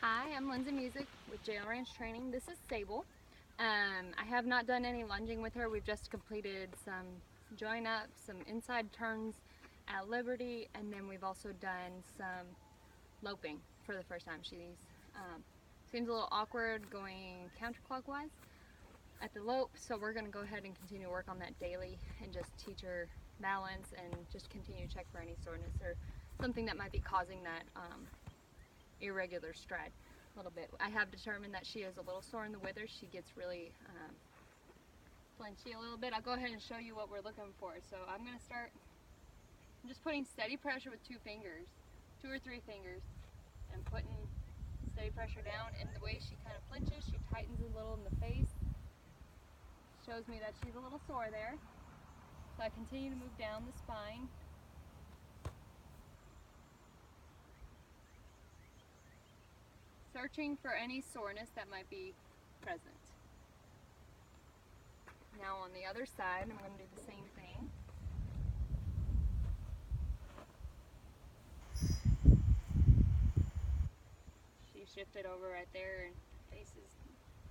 Hi, I'm Lindsay Music with Jail Ranch Training. This is Sable. I have not done any lunging with her. We've just completed some join up, some inside turns at Liberty, and then we've also done some loping for the first time. She seems a little awkward going counterclockwise at the lope, so we're going to go ahead and continue to work on that daily and just teach her balance and just continue to check for any soreness or something that might be causing that irregular stride a little bit. I have determined that she is a little sore in the withers. She gets really flinchy a little bit. I'll go ahead and show you what we're looking for. So I'm going to start, I'm just putting steady pressure with two or three fingers, and putting steady pressure down. And the way she kind of flinches, she tightens a little in the face. Shows me that she's a little sore there. So I continue to move down the spine. Searching for any soreness that might be present. Now on the other side, I'm going to do the same thing. She shifted over right there and face is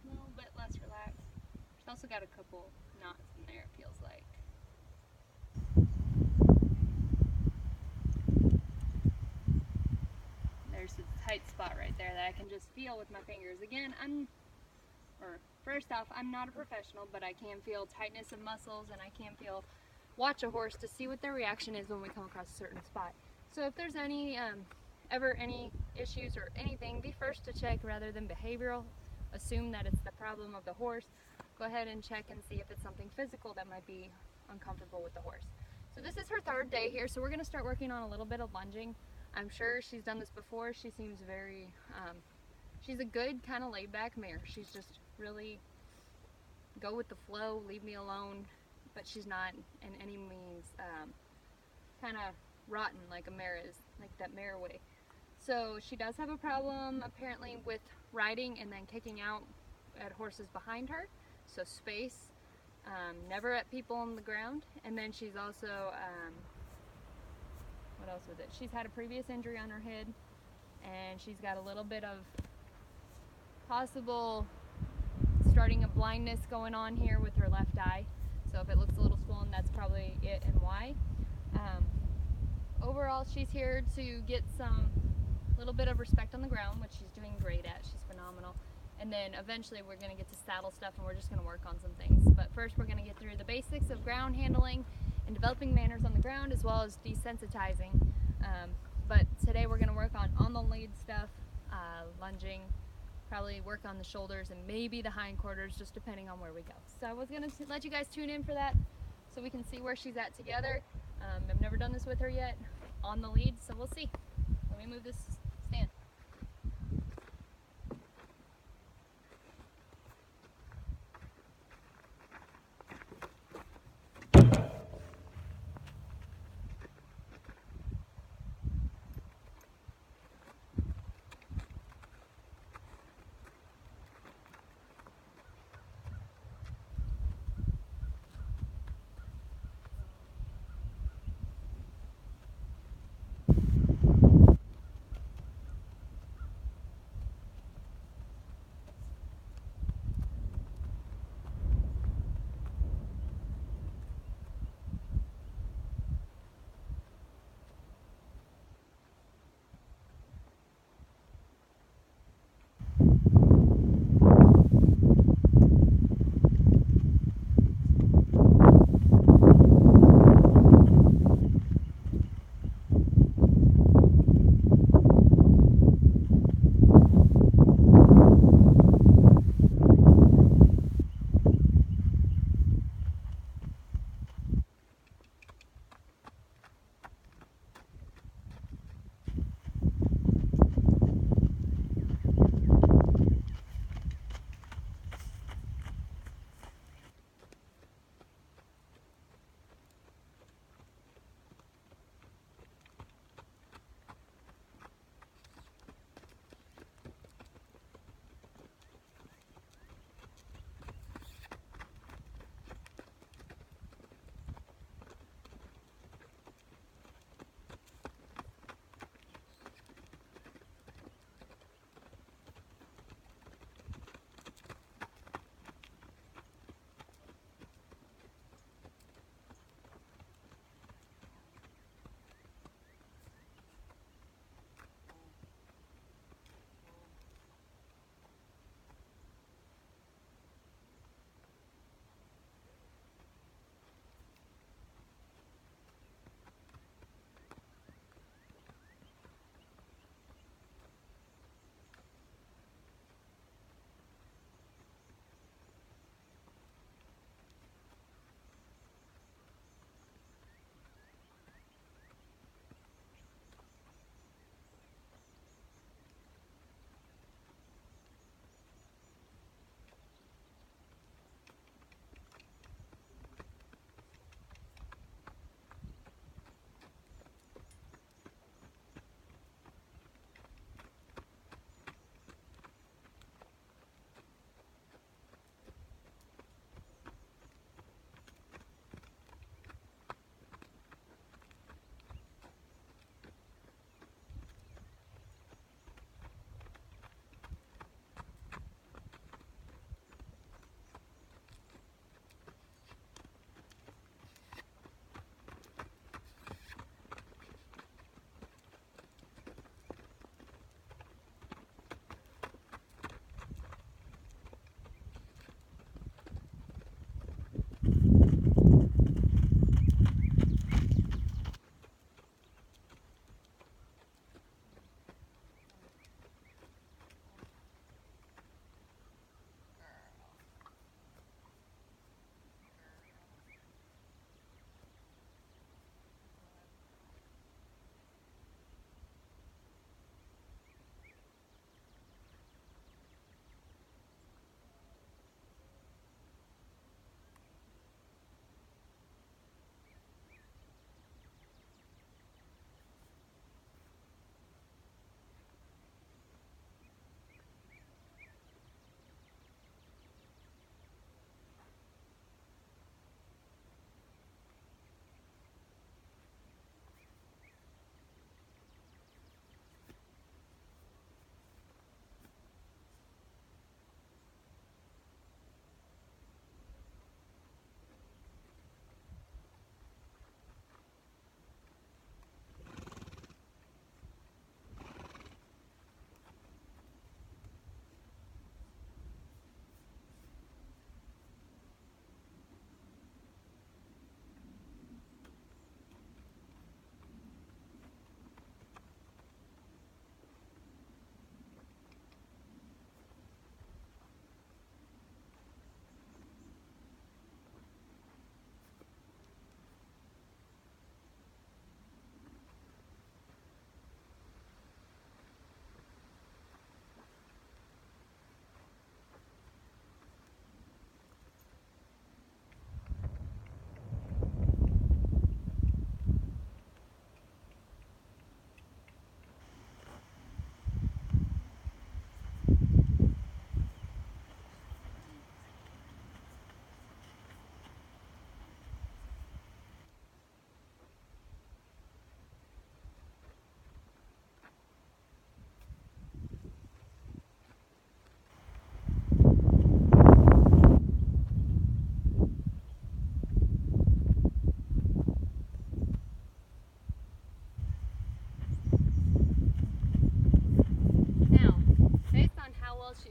a little bit less relaxed. She's also got a couple knots in there, it feels like. There's a tight spot right there that I can just feel with my fingers. Again, first off, I'm not a professional, but I can feel tightness of muscles, and I can watch a horse to see what their reaction is when we come across a certain spot. So if there's ever any issues or anything, be first to check rather than behavioral. Assume that it's the problem of the horse. Go ahead and check and see if it's something physical that might be uncomfortable with the horse. So this is her third day here, so we're going to start working on a little bit of lunging. I'm sure she's done this before. She seems very, she's a good kind of laid back mare. She's just really go with the flow, leave me alone, but she's not in any means kind of rotten like a mare is, like that mare way. So she does have a problem apparently with riding and then kicking out at horses behind her. So space, never at people on the ground. And then she's also, what else was it? She's had a previous injury on her head, and she's got a little bit of possible starting a blindness going on here with her left eye. So if it looks a little swollen, that's probably it and why. Overall, she's here to get some little bit of respect on the ground, which she's doing great at. She's phenomenal. And then eventually we're going to get to saddle stuff, and we're just going to work on some things. But first we're going to get through the basics of ground handling and developing manners on the ground, as well as desensitizing. But today we're going to work on the lead stuff, lunging, probably work on the shoulders and maybe the hindquarters, just depending on where we go. So I was going to let you guys tune in for that so we can see where she's at together. I've never done this with her yet on the lead, so we'll see. Let me move this stand.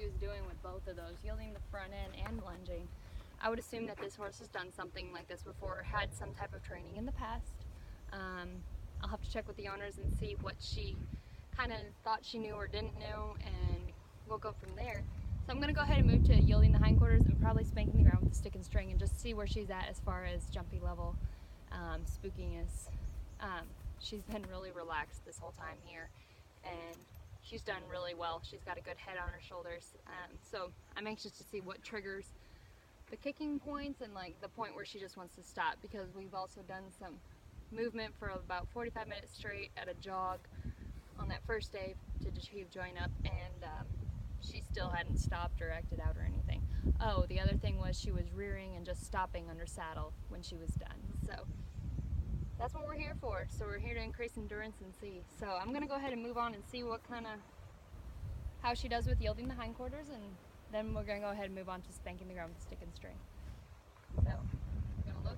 she was doing with both of those, yielding the front end and lunging. I would assume that this horse has done something like this before, had some type of training in the past. I'll have to check with the owners and see what she kind of thought she knew or didn't know, and we'll go from there. So I'm going to go ahead and move to yielding the hindquarters and probably spanking the ground with the stick and string and just see where she's at as far as jumpy level, spookiness. She's been really relaxed this whole time here, and she's done really well. She's got a good head on her shoulders, so I'm anxious to see what triggers the kicking points and like the point where she just wants to stop, because we've also done some movement for about 45 minutes straight at a jog on that first day to achieve join up, and she still hadn't stopped or acted out or anything. Oh, the other thing was she was rearing and just stopping under saddle when she was done. So that's what we're here for. So we're here to increase endurance and see. So I'm gonna go ahead and move on and see what kind of, how she does with yielding the hindquarters, and then we're gonna go ahead and move on to spanking the ground with stick and string. So we're gonna look.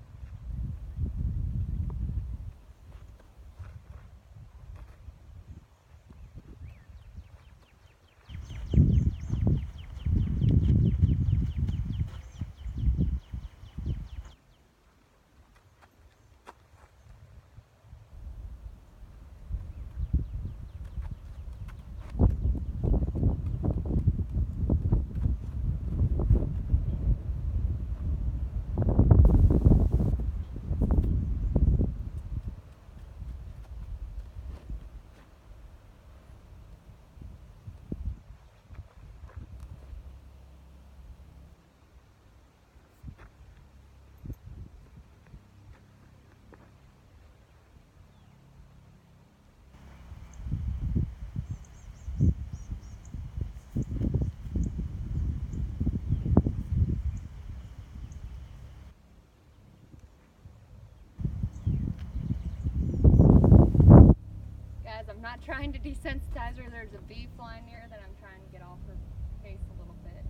I'm not trying to desensitize her. There's a bee flying near that I'm trying to get off her face a little bit.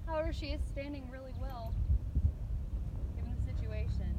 However, she is standing really well given the situation.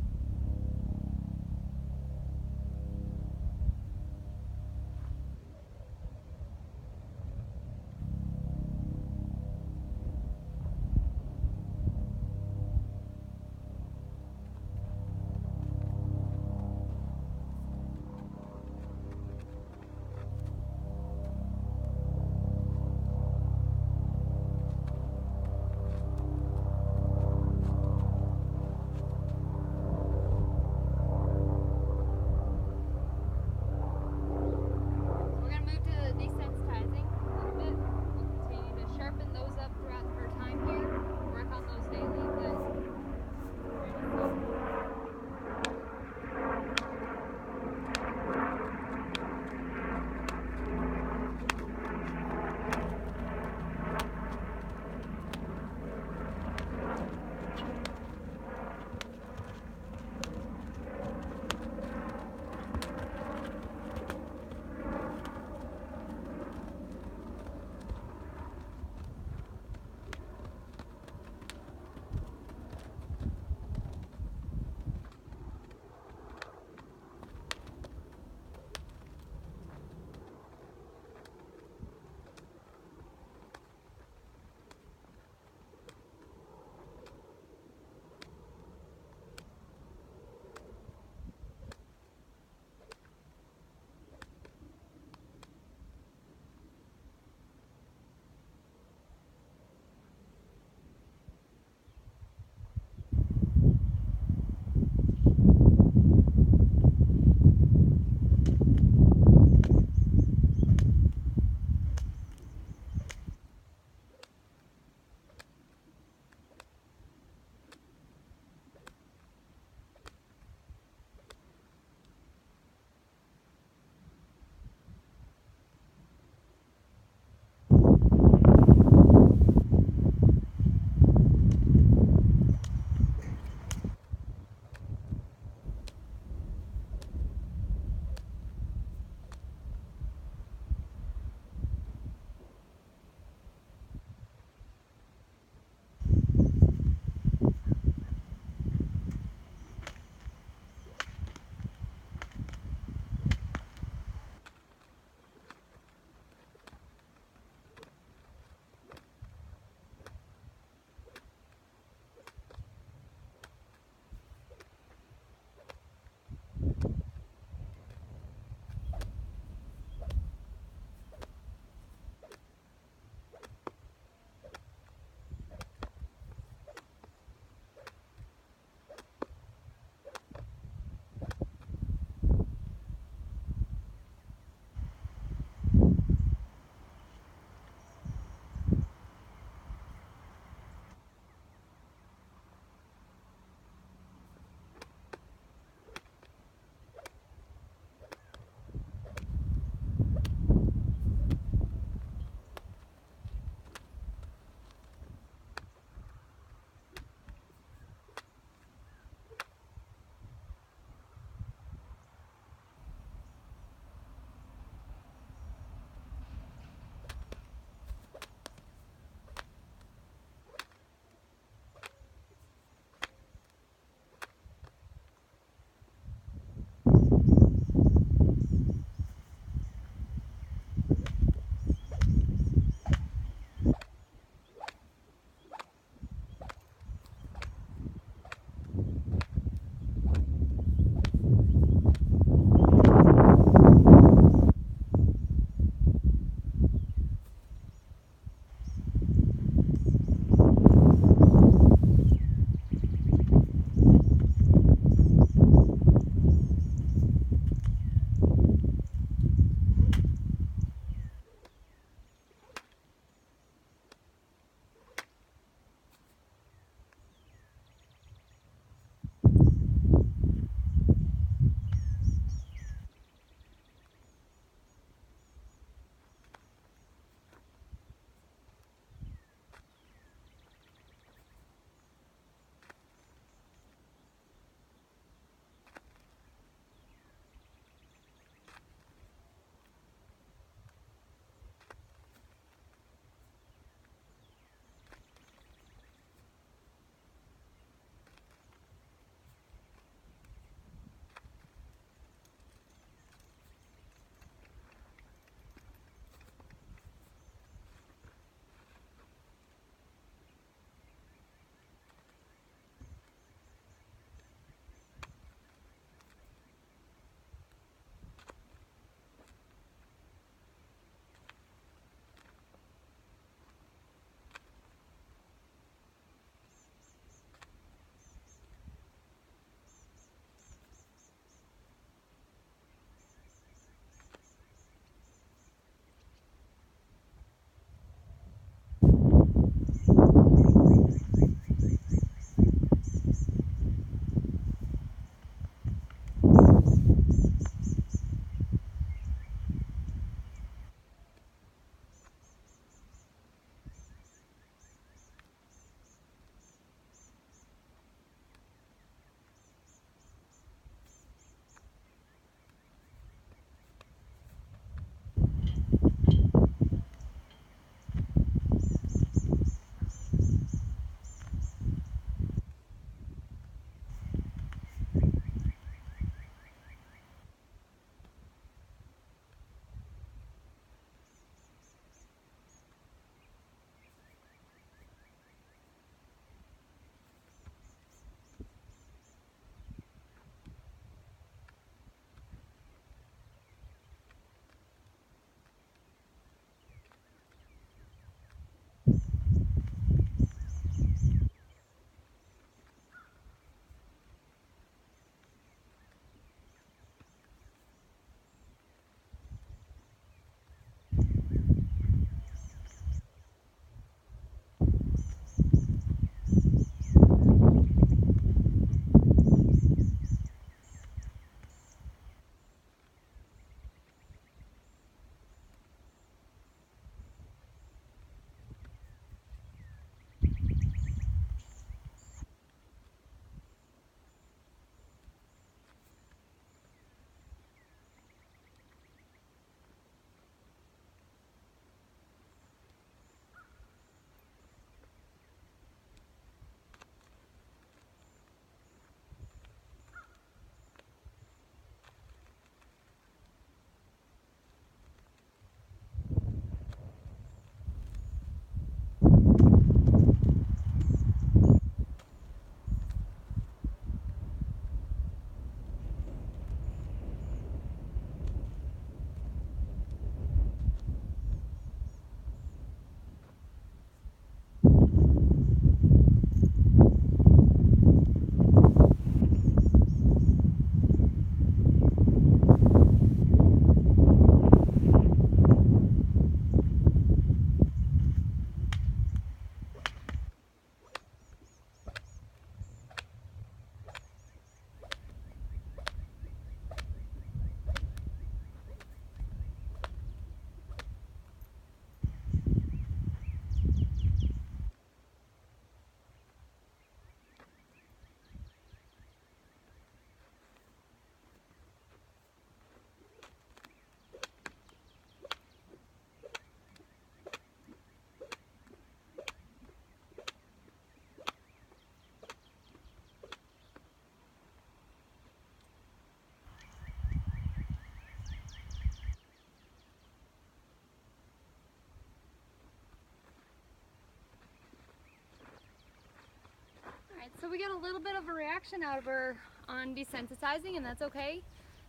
So we got a little bit of a reaction out of her on desensitizing, and that's okay.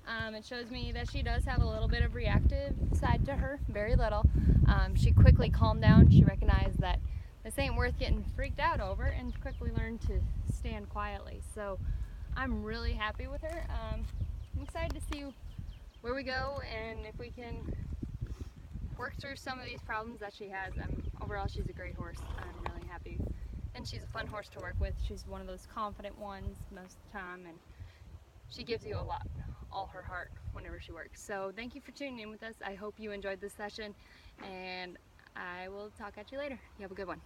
It shows me that she does have a little bit of reactive side to her, very little. She quickly calmed down. She recognized that this ain't worth getting freaked out over, and quickly learned to stand quietly. So I'm really happy with her. I'm excited to see where we go and if we can work through some of these problems that she has. Overall, she's a great horse. I'm really happy. And she's a fun horse to work with. She's one of those confident ones most of the time, and she gives you a lot, all her heart whenever she works. So thank you for tuning in with us. I hope you enjoyed this session, and I will talk at you later. You have a good one.